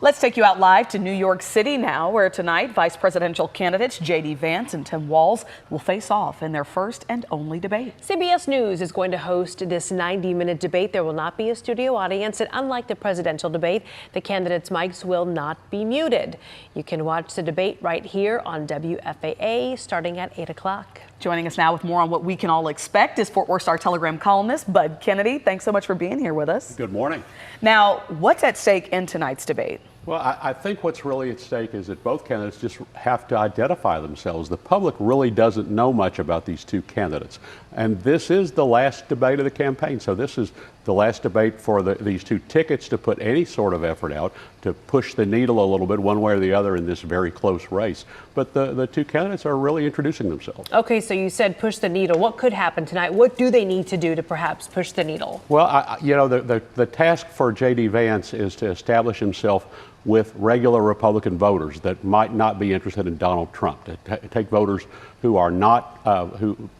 Let's take you out live to New York City now, where tonight vice presidential candidates J.D. Vance and Tim Walz will face off in their first and only debate. CBS News is going to host this 90-minute debate. There will not be a studio audience, and unlike the presidential debate, the candidates' mics will not be muted. You can watch the debate right here on WFAA starting at 8 o'clock. Joining us now with more on what we can all expect is Fort Worth Star-Telegram columnist Bud Kennedy. Thanks so much for being here with us. Good morning. Now, what's at stake in tonight's debate? Well, I think what's really at stake is that both candidates just have to identify themselves. The public really doesn't know much about these two candidates. And this is the last debate of the campaign. So this is the last debate for these two tickets to put any sort of effort out to push the needle a little bit one way or the other in this very close race. But the two candidates are really introducing themselves. Okay, so you said push the needle. What could happen tonight? What do they need to do to perhaps push the needle? Well, the task for J.D. Vance is to establish himself with regular Republican voters that might not be interested in Donald Trump, to take voters who are not, who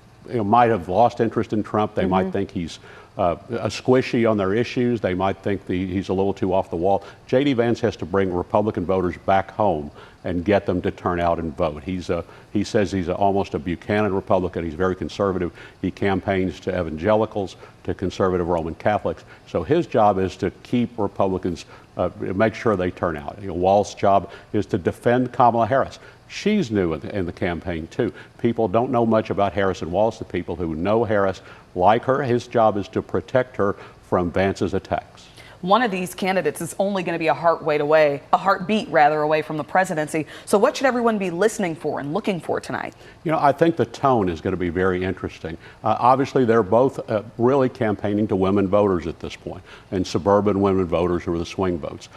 might have lost interest in Trump. They might think he's a squishy on their issues. They might think he's a little too off the wall. J.D. Vance has to bring Republican voters back home and get them to turn out and vote. He says he's almost a Buchanan Republican. He's very conservative. He campaigns to evangelicals, to conservative Roman Catholics. So his job is to keep Republicans, make sure they turn out. Walz's job is to defend Kamala Harris. She's new in the campaign, too. People don't know much about Harris and Walz. The people who know Harris like her. His job is to protect her from Vance's attacks. One of these candidates is only going to be a heartbeat away from the presidency. So what should everyone be listening for and looking for tonight? I think the tone is going to be very interesting. Obviously, they're both really campaigning to women voters at this point, and suburban women voters who are the swing votes.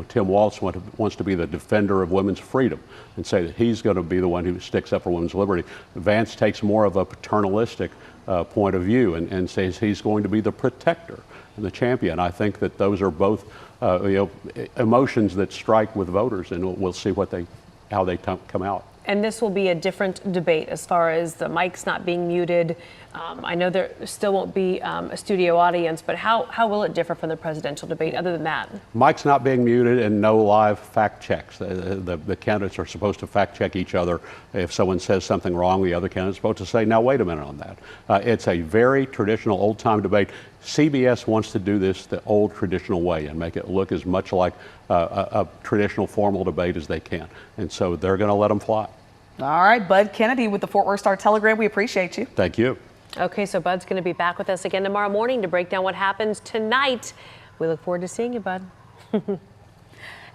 Tim Walz wants to be the defender of women's freedom and say that he's going to be the one who sticks up for women's liberty. Vance takes more of a paternalistic point of view and says he's going to be the protector and the champion. I think that those are both emotions that strike with voters, and we'll see how they come out. And this will be a different debate as far as the mics not being muted. I know there still won't be a studio audience, but how will it differ from the presidential debate other than that? Mics not being muted and no live fact checks. The candidates are supposed to fact check each other. If someone says something wrong, the other candidate's supposed to say, now wait a minute on that. It's a very traditional old-time debate. CBS wants to do this the old traditional way and make it look as much like a traditional formal debate as they can. And so they're going to let them fly. All right, Bud Kennedy with the Fort Worth Star-Telegram. We appreciate you. Thank you. Okay, so Bud's going to be back with us again tomorrow morning to break down what happens tonight. We look forward to seeing you, Bud.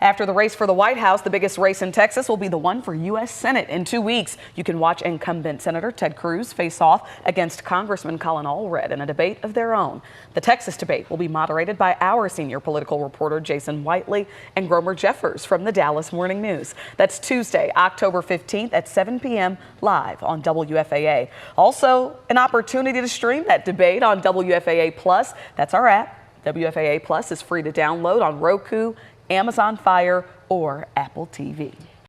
After the race for the White House, the biggest race in Texas will be the one for U.S. Senate in 2 weeks. You can watch incumbent Senator Ted Cruz face off against Congressman Colin Allred in a debate of their own. The Texas debate will be moderated by our senior political reporter Jason Whiteley and Gromer Jeffers from the Dallas Morning News. That's Tuesday, October 15th at 7 p.m. live on WFAA. Also, an opportunity to stream that debate on WFAA Plus. That's our app. WFAA Plus is free to download on Roku, Amazon Fire, or Apple TV.